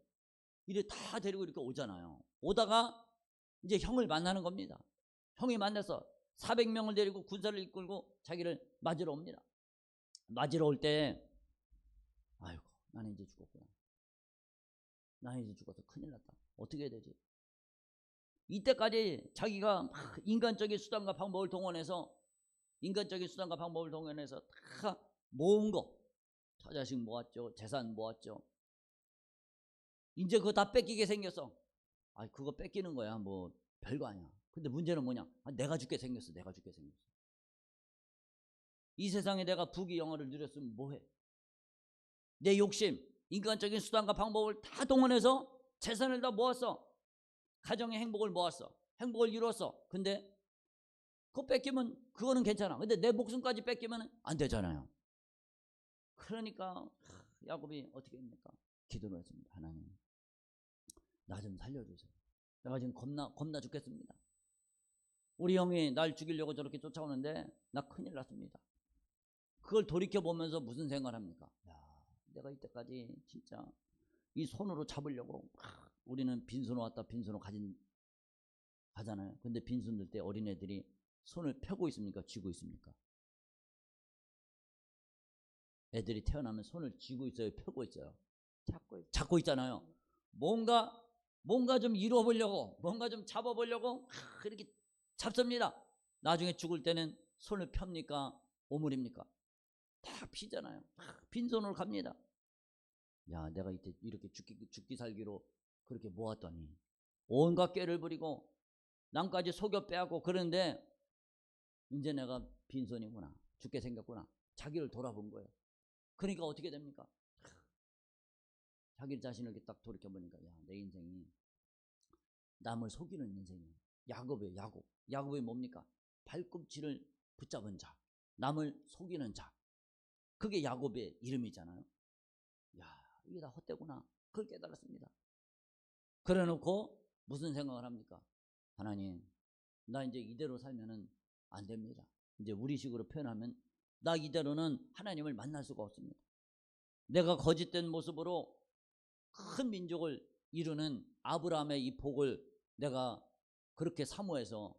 이래 다 데리고 이렇게 오잖아요. 오다가 이제 형을 만나는 겁니다. 형이 만나서 400명을 데리고 군사를 이끌고 자기를 맞으러 옵니다. 맞으러 올 때, 아이고, 나는 이제 죽었구나. 나는 이제 죽어서 큰일 났다. 어떻게 해야 되지? 이때까지 자기가 막 인간적인 수단과 방법을 동원해서 다 모은 거, 처자식 모았죠, 재산 모았죠. 이제 그거 다 뺏기게 생겼어. 그거 뺏기는 거야, 뭐 별거 아니야. 근데 문제는 뭐냐? 내가 죽게 생겼어. 이 세상에 내가 부귀영화를 누렸으면 뭐해? 내 욕심, 인간적인 수단과 방법을 다 동원해서 재산을 다 모았어. 가정의 행복을 모았어. 행복을 이루었어. 근데 그거 뺏기면 그거는 괜찮아. 근데 내 목숨까지 뺏기면 안 되잖아요. 그러니까 야곱이 어떻게 합니까? 기도를 했습니다. 하나님, 나 좀 살려주세요. 내가 지금 겁나 죽겠습니다. 우리 형이 날 죽이려고 저렇게 쫓아오는데 나 큰일 났습니다. 그걸 돌이켜보면서 무슨 생각을 합니까? 내가 이때까지 진짜 이 손으로 잡으려고, 우리는 빈손으로 왔다 빈손으로 가잖아요. 근데 빈손 들 때 어린애들이 손을 펴고 있습니까? 쥐고 있습니까? 애들이 태어나면 손을 쥐고 있어요? 펴고 있어요? 잡고 있잖아요. 뭔가 좀 이루어보려고, 뭔가 좀 잡아보려고 이렇게 잡습니다. 나중에 죽을 때는 손을 펴니까 오물입니까? 다 피잖아요. 빈손으로 갑니다. 내가 이때 이렇게 죽기 살기로 그렇게 모았더니 온갖 꾀를 부리고 남까지 속여 빼앗고 그러는데 이제 내가 빈손이구나, 죽게 생겼구나, 자기를 돌아본 거예요. 그러니까 어떻게 됩니까? 자기 자신을 이렇게 딱 돌이켜보니까, 내 인생이 남을 속이는 인생이에요. 야곱이에요. 야곱이 뭡니까? 발꿈치를 붙잡은 자, 남을 속이는 자. 그게 야곱의 이름이잖아요. 이게 다 헛되구나. 그걸 깨달았습니다. 그래 놓고 무슨 생각을 합니까? 하나님, 나 이제 이대로 살면은 안 됩니다. 이제 우리식으로 표현하면 나 이대로는 하나님을 만날 수가 없습니다. 내가 거짓된 모습으로 큰 민족을 이루는 아브라함의 이 복을 내가 그렇게 사모해서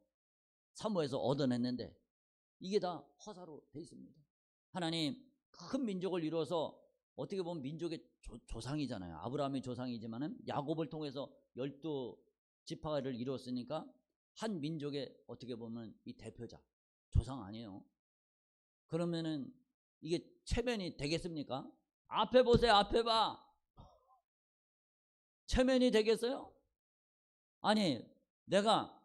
얻어냈는데 이게 다 허사로 돼 있습니다. 하나님 큰 민족을 이루어서 어떻게 보면 민족의 조상이잖아요. 아브라함의 조상이지만은 야곱을 통해서 12지파를 이루었으니까 한 민족의 어떻게 보면 이 대표자, 조상 아니에요. 그러면은 이게 체면이 되겠습니까? 앞에 보세요. 앞에 봐. 체면이 되겠어요? 아니, 내가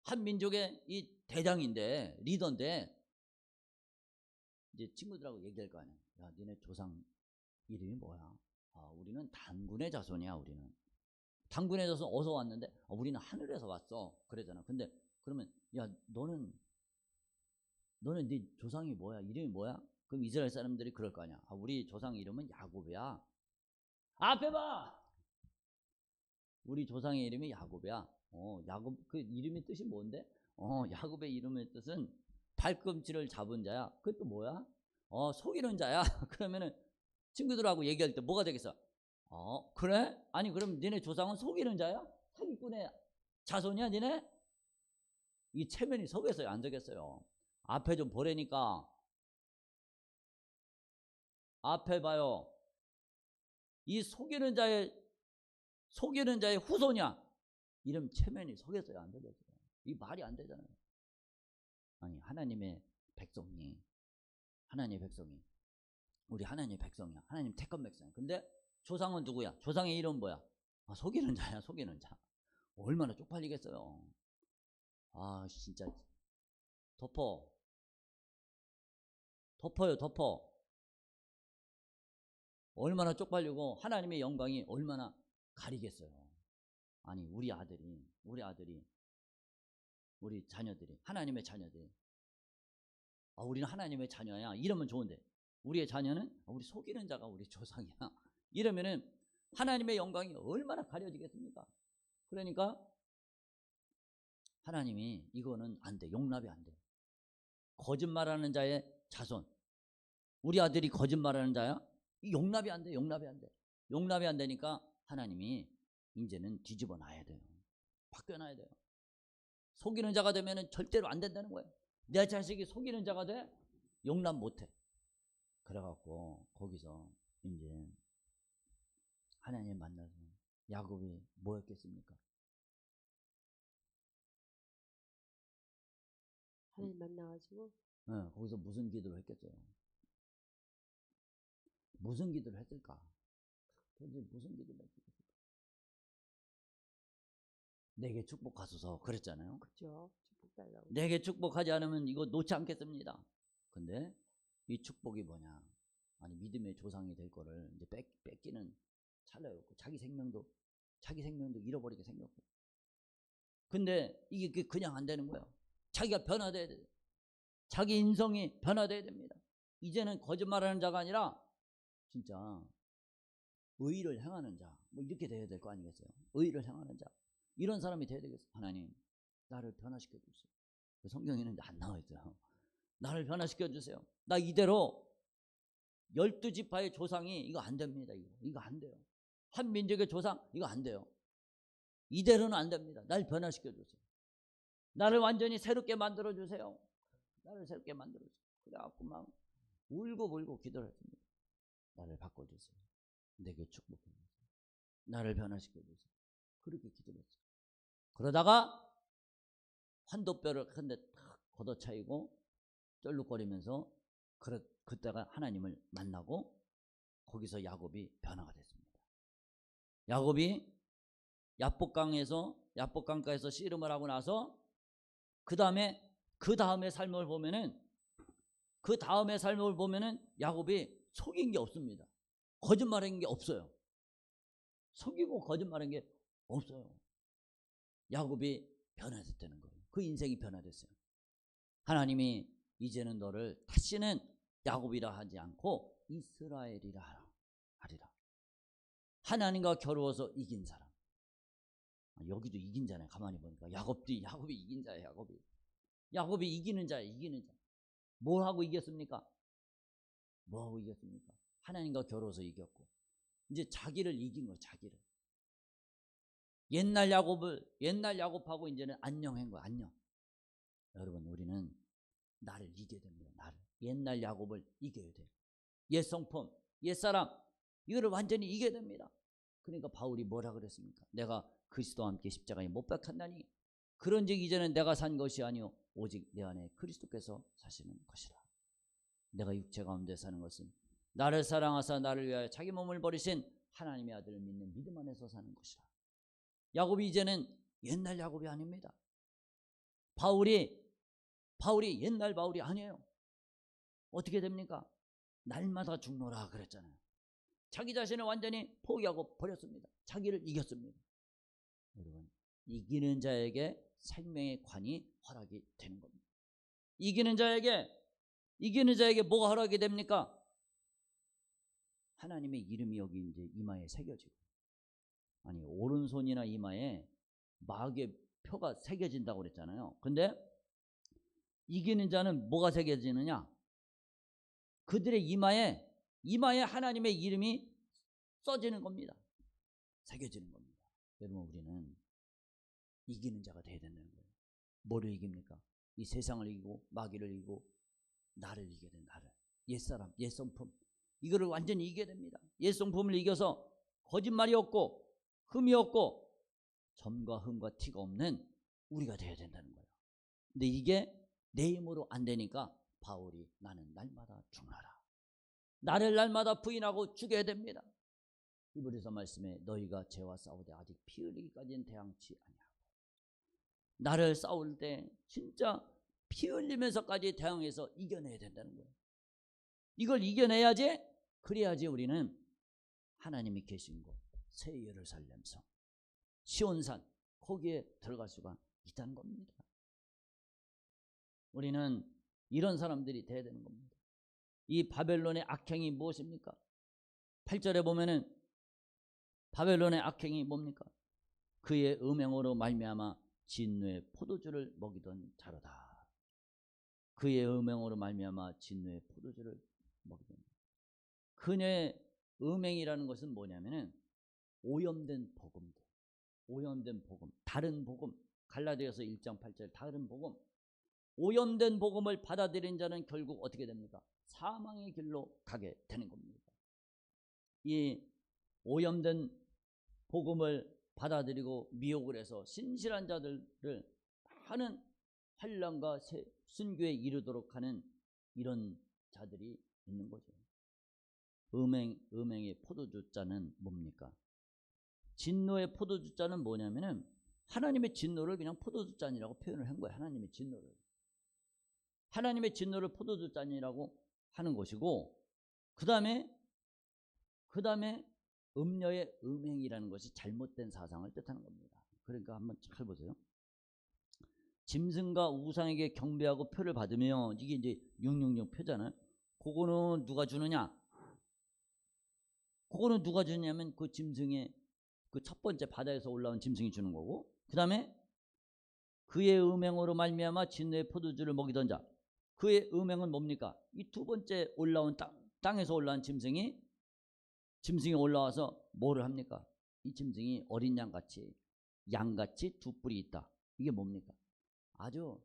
한 민족의 이 대장인데, 리더인데, 이제 친구들하고 얘기할 거 아니야. 야, 니네 조상 이름이 뭐야? 아, 우리는 단군의 자손이야, 우리는. 단군의 자손 어디서 왔는데? 우리는 하늘에서 왔어. 그러잖아. 근데, 그러면, 야, 너는 네 조상이 뭐야? 이름이 뭐야? 그럼 이스라엘 사람들이 그럴 거 아니야. 아, 우리 조상 이름은 야곱이야. 앞에 봐! 우리 조상의 이름이 야곱이야. 야곱, 그 이름의 뜻이 뭔데? 야곱의 이름의 뜻은 발꿈치를 잡은 자야. 그것도 뭐야? 속이는 자야. 그러면은 친구들하고 얘기할 때 뭐가 되겠어? 그래? 아니, 그럼 니네 조상은 속이는 자야? 사기꾼의 자손이야, 니네? 이 체면이 서겠어요, 안 서겠어요? 앞에 좀 보라니까. 앞에 봐요. 이 속이는 자의 후손이야. 이름 체면이 서겠어요, 안 서겠어요? 이 말이 안 되잖아요. 아니, 하나님의 백성이 우리 하나님의 백성이야. 하나님 택한 백성이야. 근데 조상은 누구야? 조상의 이름 뭐야? 속이는 자야, 속이는 자. 얼마나 쪽팔리겠어요. 진짜 덮어요. 얼마나 쪽팔리고 하나님의 영광이 얼마나 가리겠어요. 아니, 우리 자녀들이 하나님의 자녀들이 우리는 하나님의 자녀야. 이러면 좋은데 우리의 자녀는 우리 속이는 자가 우리 조상이야. 이러면은 하나님의 영광이 얼마나 가려지겠습니까? 그러니까 하나님이 이거는 안 돼. 용납이 안 돼. 거짓말하는 자의 자손. 우리 아들이 거짓말하는 자야? 용납이 안 돼. 용납이 안 되니까 하나님이 이제는 뒤집어 놔야 돼요. 바뀌어놔야 돼요. 속이는 자가 되면은 절대로 안 된다는 거예요. 내 자식이 속이는 자가 돼? 용납 못 해. 그래갖고 거기서 이제 하나님 만나서 야곱이 뭐 했겠습니까? 하나님 만나가지고 거기서 무슨 기도를 했겠어요? 무슨 기도를 했을까? 도대체 무슨 기도를 했을까? 내게 축복하소서 그랬잖아요. 그죠? 축복 달라고. 내게 축복하지 않으면 이거 놓지 않겠습니다. 근데 이 축복이 뭐냐? 아니, 믿음의 조상이 될 거를 이제 뺏기는 찰나였고 자기 생명도 잃어버리게 생겼고. 근데 이게 그냥 안 되는 거예요. 자기가 변화돼야 돼요. 자기 인성이 변화돼야 됩니다. 이제는 거짓말하는 자가 아니라 진짜 의의를 행하는 자, 뭐 이렇게 돼야 될 거 아니겠어요? 의의를 행하는 자, 이런 사람이 돼야 되겠어요. 하나님, 나를 변화시켜 주세요. 성경에는 안 나와 있어요. 나를 변화시켜 주세요. 나 이대로 12지파의 조상이 이거 안 됩니다. 이거 안 돼요. 한 민족의 조상 이거 안 돼요. 이대로는 안 됩니다. 날 변화시켜 주세요. 나를 완전히 새롭게 만들어 주세요. 나를 새롭게 만들어 주세요. 그래갖고 막 울고 기도를 했습니다. 나를 바꿔주세요. 내게 축복해 주세요. 나를 변화시켜 주세요. 그렇게 기도를 했어요. 그러다가 환도뼈를 한 대 탁 걷어차이고 쩔룩거리면서 그때가 하나님을 만나고 거기서 야곱이 변화가 됐습니다. 야곱이 야복강가에서 씨름을 하고 나서 그 다음의 삶을 보면은 야곱이 속인 게 없습니다. 거짓말한 게 없어요. 속이고 거짓말한 게 없어요. 야곱이 변화됐다는 거예요. 그 인생이 변화됐어요. 하나님이 이제는 너를 다시는 야곱이라 하지 않고 이스라엘이라 하리라. 하나님과 겨루어서 이긴 사람. 여기도 이긴 자네. 가만히 보니까 야곱이 이긴 자예요. 야곱이. 야곱이 이기는 자야, 이기는 자. 뭘 하고 이겼습니까? 뭐 하고 이겼습니까? 하나님과 겨루어서 이겼고, 이제 자기를 이긴 거야, 자기를. 옛날 야곱하고 이제는 안녕한 거야, 안녕. 여러분, 우리는 나를 이겨야 됩니다. 나를. 옛날 야곱을 이겨야 돼. 옛 성품, 옛 사람, 이거를 완전히 이겨야 됩니다. 그러니까 바울이 뭐라 그랬습니까? 내가 그리스도와 함께 십자가에 못 박혔나니 그런즉 이제는 내가 산 것이 아니요 오직 내 안에 그리스도께서 사시는 것이라. 내가 육체 가운데 사는 것은 나를 사랑하사 나를 위하여 자기 몸을 버리신 하나님의 아들을 믿는 믿음 안에서 사는 것이라. 야곱이 이제는 옛날 야곱이 아닙니다. 바울이 옛날 바울이 아니에요. 어떻게 됩니까? 날마다 죽노라 그랬잖아요. 자기 자신을 완전히 포기하고 버렸습니다. 자기를 이겼습니다. 여러분, 이기는 자에게 생명의 관이 허락이 되는 겁니다. 이기는 자에게 뭐가 허락이 됩니까? 하나님의 이름이 여기 이제 이마에 새겨지고, 아니 오른손이나 이마에 마귀의 표가 새겨진다고 그랬잖아요. 근데 이기는 자는 뭐가 새겨지느냐? 그들의 이마에 하나님의 이름이 써지는 겁니다. 새겨지는 겁니다. 여러분, 우리는 이기는 자가 되어야 된다는 거예요. 뭐를 이깁니까? 이 세상을 이기고 마귀를 이기고 나를 이겨야 돼. 나를. 옛사람, 옛성품, 이거를 완전히 이겨야 됩니다. 옛성품을 이겨서 거짓말이 없고 흠이 없고 점과 흠과 티가 없는 우리가 되어야 된다는 거예요. 근데 이게 내 힘으로 안 되니까 바울이 나는 날마다 죽노라. 나를 날마다 부인하고 죽여야 됩니다. 히브리서 말씀에 너희가 죄와 싸우되 아직 피 흘리기까지는 대항치 아니하고, 나를 싸울 때 진짜 피 흘리면서까지 대항해서 이겨내야 된다는 거예요. 이걸 이겨내야지, 그래야지 우리는 하나님이 계신 곳 새 예루살렘 성 시온산 거기에 들어갈 수가 있다는 겁니다. 우리는 이런 사람들이 돼야 되는 겁니다. 이 바벨론의 악행이 무엇입니까? 8절에 보면은 바벨론의 악행이 뭡니까? 그의 음행으로 말미암아 진노의 포도주를 먹이던 자로다. 그의 음행으로 말미암아 진노의 포도주를 먹이던 자. 그녀의 음행이라는 것은 뭐냐면은 오염된 복음들, 오염된 복음, 다른 복음, 갈라디아서 1장 8절 다른 복음, 오염된 복음을 받아들인 자는 결국 어떻게 됩니까? 사망의 길로 가게 되는 겁니다. 이 오염된 복음을 받아들이고 미혹을 해서 신실한 자들을 많은 환난과 순교에 이르도록 하는 이런 자들이 있는 거죠. 음행의 포도주자는 뭡니까? 진노의 포도주자는 뭐냐면은 하나님의 진노를 그냥 포도주잔이라고 표현을 한 거예요. 하나님의 진노를 포도주잔이라고 하는 것이고, 그 다음에 음녀의 음행이라는 것이 잘못된 사상을 뜻하는 겁니다. 그러니까 한번 잘 보세요. 짐승과 우상에게 경배하고 표를 받으며, 이게 이제 666 표잖아요. 그거는 누가 주느냐? 그거는 누가 주냐면 그 짐승의 그 첫 번째 바다에서 올라온 짐승이 주는 거고, 그 다음에 그의 음행으로 말미암아 진노의 포도주를 먹이던 자. 그의 음행은 뭡니까? 이 두 번째 올라온 땅에서 올라온 짐승이 올라와서 뭐를 합니까? 이 짐승이 어린 양같이 두 뿔이 있다. 이게 뭡니까? 아주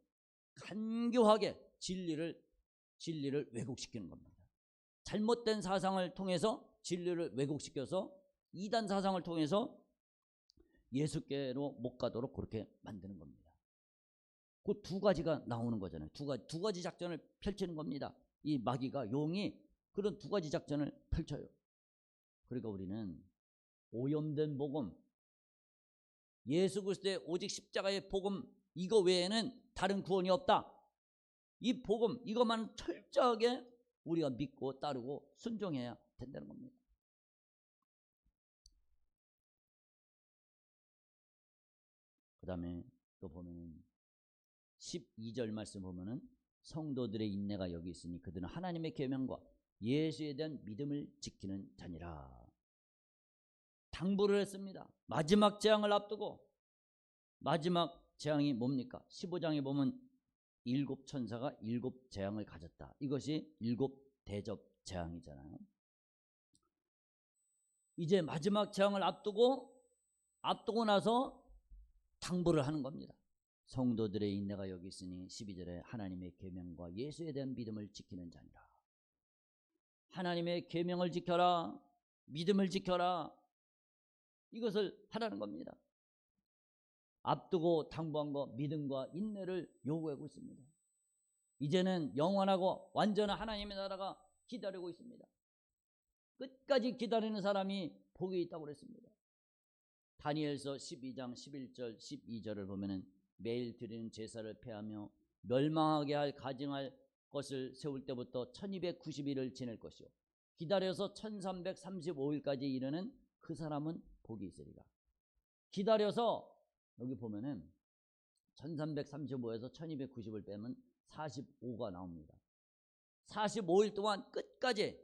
간교하게 진리를 왜곡시키는 겁니다. 잘못된 사상을 통해서 진리를 왜곡시켜서 이단 사상을 통해서 예수께로 못 가도록 그렇게 만드는 겁니다. 그 두 가지가 나오는 거잖아요. 두 가지 작전을 펼치는 겁니다. 이 마귀가, 용이 그런 두 가지 작전을 펼쳐요. 그러니까 우리는 오염된 복음, 예수 그리스도의 오직 십자가의 복음, 이거 외에는 다른 구원이 없다. 이 복음, 이것만 철저하게 우리가 믿고 따르고 순종해야 된다는 겁니다. 그 다음에 또 보면은 12절 말씀 보면은 성도들의 인내가 여기 있으니 그들은 하나님의 계명과 예수에 대한 믿음을 지키는 자니라. 당부를 했습니다. 마지막 재앙을 앞두고, 마지막 재앙이 뭡니까? 15장에 보면 일곱 천사가 일곱 재앙을 가졌다. 이것이 일곱 대접 재앙이잖아요. 이제 마지막 재앙을 앞두고 나서 당부를 하는 겁니다. 성도들의 인내가 여기 있으니 12절에 하나님의 계명과 예수에 대한 믿음을 지키는 자니라. 하나님의 계명을 지켜라, 믿음을 지켜라, 이것을 하라는 겁니다. 앞두고 당부한 거 믿음과 인내를 요구하고 있습니다. 이제는 영원하고 완전한 하나님의 나라가 기다리고 있습니다. 끝까지 기다리는 사람이 복이 있다고 그랬습니다. 다니엘서 12장 11절 12절을 보면은 매일 드리는 제사를 폐하며 멸망하게 할 가증할 것을 세울 때부터 1290일을 지낼 것이요 기다려서 1335일까지 이르는 그 사람은 복이 있으리라. 기다려서 여기 보면은 1335에서 1290을 빼면 45가 나옵니다. 45일 동안 끝까지,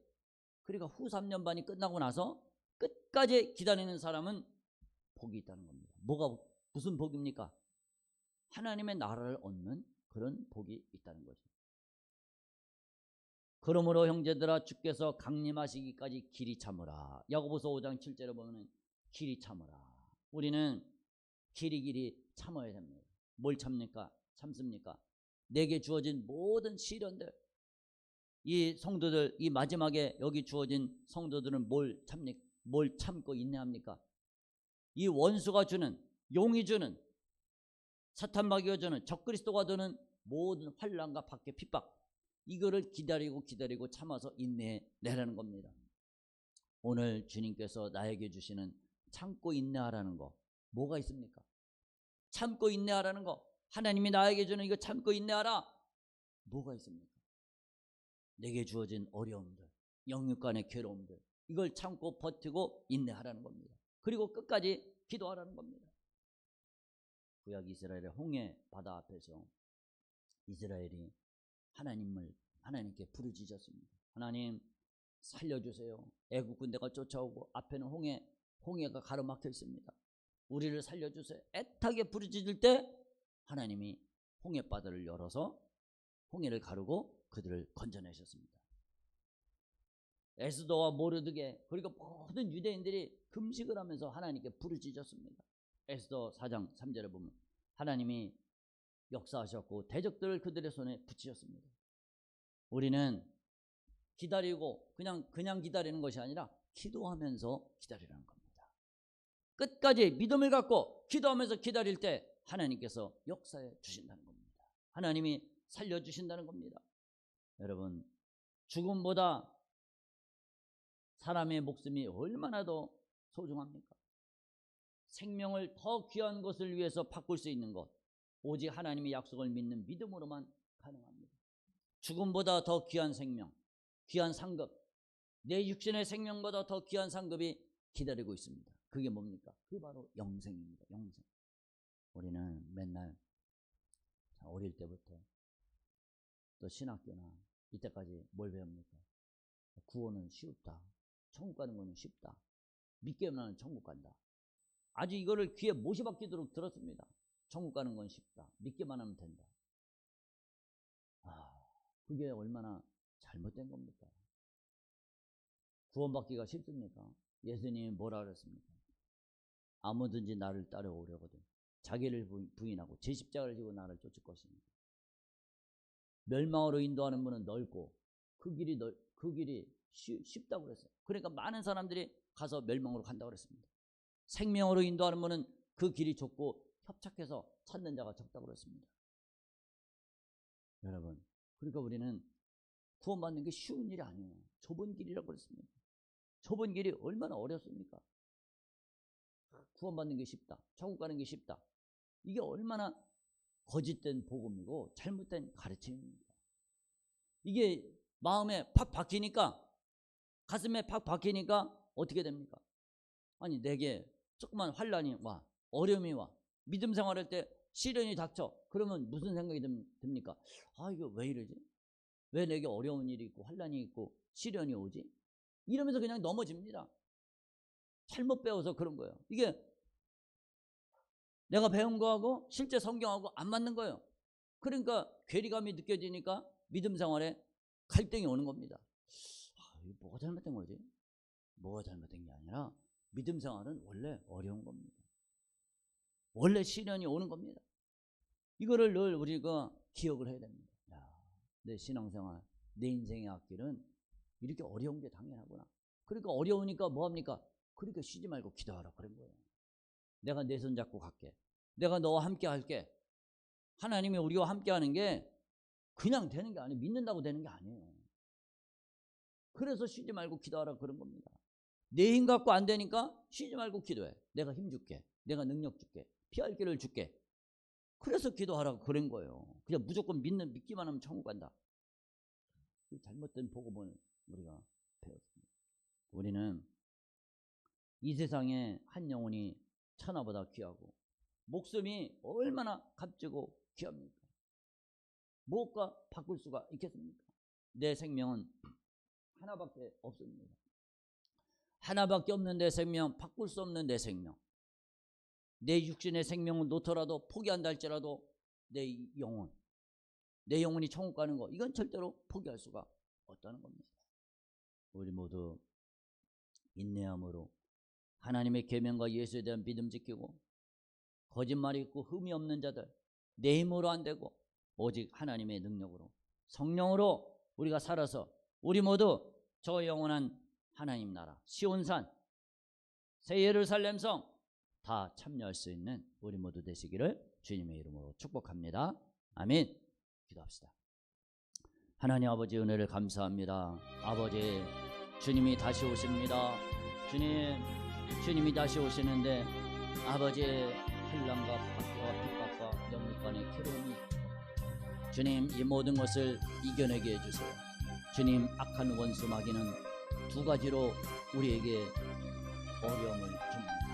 그러니까 후 3년 반이 끝나고 나서 끝까지 기다리는 사람은 복이 있다는 겁니다. 무슨 복입니까? 하나님의 나라를 얻는 그런 복이 있다는 거죠. 그러므로 형제들아 주께서 강림하시기까지 길이 참으라. 야고보서 5장 7절에 보면 길이 참으라. 우리는 길이 참아야 됩니다. 뭘 참습니까? 내게 주어진 모든 시련들, 이 성도들, 이 마지막에 여기 주어진 성도들은 뭘 참고 인내합니까? 이 원수가 주는, 용이 주는, 사탄마귀가 주는, 적그리스도가 주는 모든 환난과 박해, 핍박, 이거를 기다리고 참아서 인내내라는 겁니다. 오늘 주님께서 나에게 주시는 참고 인내하라는 거 뭐가 있습니까? 참고 인내하라는 거, 하나님이 나에게 주는 이거 참고 인내하라, 뭐가 있습니까? 내게 주어진 어려움들, 영육 간의 괴로움들, 이걸 참고 버티고 인내하라는 겁니다. 그리고 끝까지 기도하라는 겁니다. 구약 이스라엘의 홍해 바다 앞에서 이스라엘이 하나님께 부르짖었습니다. 하나님 살려주세요. 애국 군대가 쫓아오고 앞에는 홍해가 가로막혀 있습니다. 우리를 살려주세요. 애타게 부르짖을 때 하나님이 홍해 바다를 열어서 홍해를 가르고 그들을 건져내셨습니다. 에스더와 모르드게 그리고 모든 유대인들이 금식을 하면서 하나님께 부르짖었습니다. 에스더 4장 3절에 보면 하나님이 역사하셨고 대적들을 그들의 손에 붙이셨습니다. 우리는 기다리고 그냥 기다리는 것이 아니라 기도하면서 기다리라는 겁니다. 끝까지 믿음을 갖고 기도하면서 기다릴 때 하나님께서 역사해 주신다는 겁니다. 하나님이 살려주신다는 겁니다. 여러분, 죽음보다 사람의 목숨이 얼마나 더 소중합니까? 생명을 더 귀한 것을 위해서 바꿀 수 있는 것, 오직 하나님의 약속을 믿는 믿음으로만 가능합니다. 죽음보다 더 귀한 생명, 귀한 상급, 내 육신의 생명보다 더 귀한 상급이 기다리고 있습니다. 그게 뭡니까? 그게 바로 영생입니다. 영생. 우리는 맨날 어릴 때부터 또 신학교나 이때까지 뭘 배웁니까? 구원은 쉽다. 천국 가는 거는 쉽다. 믿기만 하면 천국 간다. 아주 이거를 귀에 못이 박히도록 들었습니다. 천국 가는 건 쉽다. 믿기만 하면 된다. 그게 얼마나 잘못된 겁니까? 구원받기가 쉽습니까? 예수님이 뭐라 그랬습니까? 아무든지 나를 따라오려거든 자기를 부인하고 제 십자가를 지고 나를 쫓을 것입니다. 멸망으로 인도하는 문은 넓고 그 길이 쉽다고 그랬어요. 그러니까 많은 사람들이 가서 멸망으로 간다고 그랬습니다. 생명으로 인도하는 문은 그 길이 좁고 협착해서 찾는 자가 적다고 그랬습니다. 여러분, 그러니까 우리는 구원받는 게 쉬운 일이 아니에요. 좁은 길이라고 그랬습니다. 좁은 길이 얼마나 어렵습니까? 구원받는 게 쉽다. 천국 가는 게 쉽다. 이게 얼마나 거짓된 복음이고 잘못된 가르침입니다. 이게 마음에 팍 박히니까, 가슴에 팍 박히니까 어떻게 됩니까? 아니, 내게 조그만 환란이 와, 어려움이 와, 믿음 생활할 때 시련이 닥쳐. 그러면 무슨 생각이 듭니까? 이거 왜 이러지? 왜 내게 어려운 일이 있고 환란이 있고 시련이 오지? 이러면서 그냥 넘어집니다. 잘못 배워서 그런 거예요. 이게 내가 배운 거하고 실제 성경하고 안 맞는 거예요. 그러니까 괴리감이 느껴지니까 믿음 생활에 갈등이 오는 겁니다. 이거 뭐가 잘못된 거지? 뭐가 잘못된 게 아니라 믿음 생활은 원래 어려운 겁니다. 원래 시련이 오는 겁니다. 이거를 늘 우리가 기억을 해야 됩니다. 내 신앙생활, 내 인생의 앞길은 이렇게 어려운 게 당연하구나. 그러니까 어려우니까 뭐합니까? 그러니까 쉬지 말고 기도하라 그런 거예요. 내가 내 손 잡고 갈게. 내가 너와 함께 할게. 하나님이 우리와 함께 하는 게 그냥 되는 게 아니에요. 믿는다고 되는 게 아니에요. 그래서 쉬지 말고 기도하라 그런 겁니다. 내 힘 갖고 안 되니까 쉬지 말고 기도해. 내가 힘 줄게. 내가 능력 줄게. 피할 길을 줄게. 그래서 기도하라고 그런 거예요. 그냥 무조건 믿기만 하면 천국 간다. 잘못된 복음을 우리가 배웠습니다. 우리는 이 세상에 한 영혼이 천하보다 귀하고 목숨이 얼마나 값지고 귀합니까? 무엇과 바꿀 수가 있겠습니까? 내 생명은 하나밖에 없습니다. 하나밖에 없는 내 생명, 바꿀 수 없는 내 생명. 내 육신의 생명을 놓더라도 포기한다 할지라도 내 영혼, 내 영혼이 천국 가는 거, 이건 절대로 포기할 수가 없다는 겁니다. 우리 모두 인내함으로 하나님의 계명과 예수에 대한 믿음 지키고, 거짓말이 있고 흠이 없는 자들, 내 힘으로 안 되고 오직 하나님의 능력으로, 성령으로 우리가 살아서 우리 모두 저 영원한 하나님 나라, 시온산, 새 예루살렘 성 다 참여할 수 있는 우리 모두 되시기를 주님의 이름으로 축복합니다. 아멘. 기도합시다. 하나님 아버지, 은혜를 감사합니다. 아버지, 주님이 다시 오십니다. 주님이 다시 오시는데 아버지, 환난과 박해와 핍박과 영육간의 괴로움이, 주님, 이 모든 것을 이겨내게 해주세요. 주님, 악한 원수 마귀는 두 가지로 우리에게 어려움을 줍니다.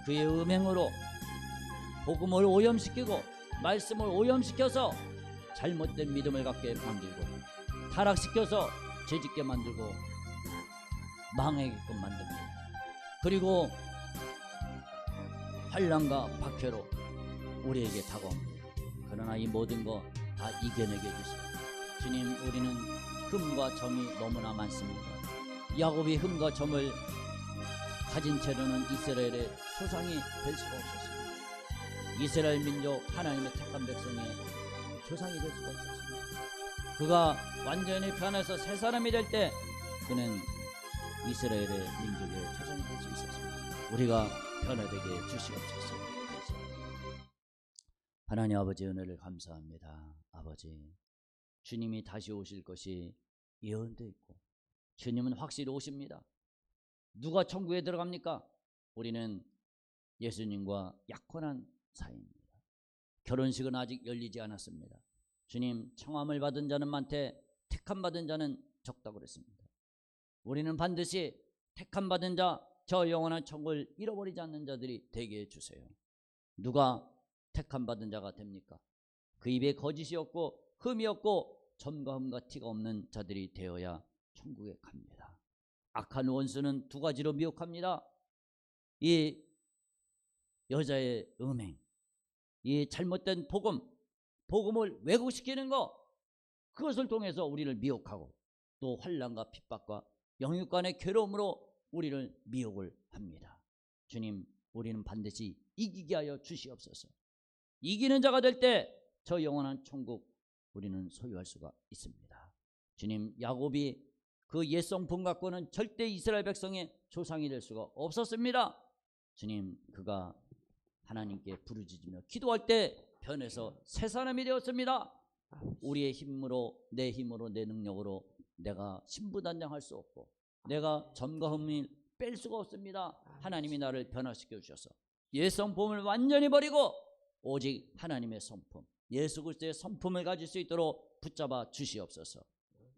그의 음행으로 복음을 오염시키고 말씀을 오염시켜서 잘못된 믿음을 갖게 만들고, 타락시켜서 죄짓게 만들고 망하게끔 만듭니다. 그리고 환난과 박해로 우리에게 다가옵니다. 그러나 이 모든 거 다 이겨내게 해주세요. 주님, 우리는 흠과 점이 너무나 많습니다. 야곱이 흠과 점을 가진 채로는 이스라엘의 조상이 될 수가 없었습니다. 이스라엘 민족, 하나님의 택한 백성의 조상이 될 수가 없었습니다. 그가 완전히 변해서 새 사람이 될 때 그는 이스라엘의 민족의 조상이 될 수 있었습니다. 우리가 변화되게 주시옵소서. 하나님 아버지, 은혜를 감사합니다. 아버지, 주님이 다시 오실 것이 예언되어 있고 주님은 확실히 오십니다. 누가 천국에 들어갑니까? 우리는 예수님과 약혼한 사이입니다. 결혼식은 아직 열리지 않았습니다. 주님, 청함을 받은 자는 많되 택함 받은 자는 적다고 그랬습니다. 우리는 반드시 택함 받은 자, 저 영원한 천국을 잃어버리지 않는 자들이 되게 해주세요. 누가 택함 받은 자가 됩니까? 그 입에 거짓이 없고 흠이 없고 점과 흠과 티가 없는 자들이 되어야 천국에 갑니다. 악한 원수는 두 가지로 미혹합니다. 이 여자의 음행, 이 잘못된 복음을 왜곡시키는 것, 그것을 통해서 우리를 미혹하고, 또 환난과 핍박과 영육간의 괴로움으로 우리를 미혹을 합니다. 주님, 우리는 반드시 이기게 하여 주시옵소서. 이기는 자가 될 때 저 영원한 천국 우리는 소유할 수가 있습니다. 주님, 야곱이 그 옛성품 갖고는 절대 이스라엘 백성의 조상이 될 수가 없었습니다. 주님, 그가 하나님께 부르짖으며 기도할 때 변해서 새 사람이 되었습니다. 우리의 힘으로, 내 능력으로 내가 신부단장할 수 없고 내가 점과 흠을 뺄 수가 없습니다. 하나님이 나를 변화시켜 주셔서 옛성품을 완전히 버리고 오직 하나님의 성품, 예수 그리스도의 성품을 가질 수 있도록 붙잡아 주시옵소서.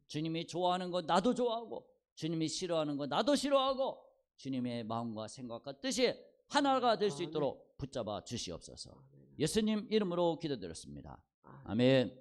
주님이 좋아하는 거 나도 좋아하고 주님이 싫어하는 거 나도 싫어하고 주님의 마음과 생각과 뜻이 하나가 될 수 있도록 붙잡아 주시옵소서. 예수님 이름으로 기도드렸습니다. 아멘.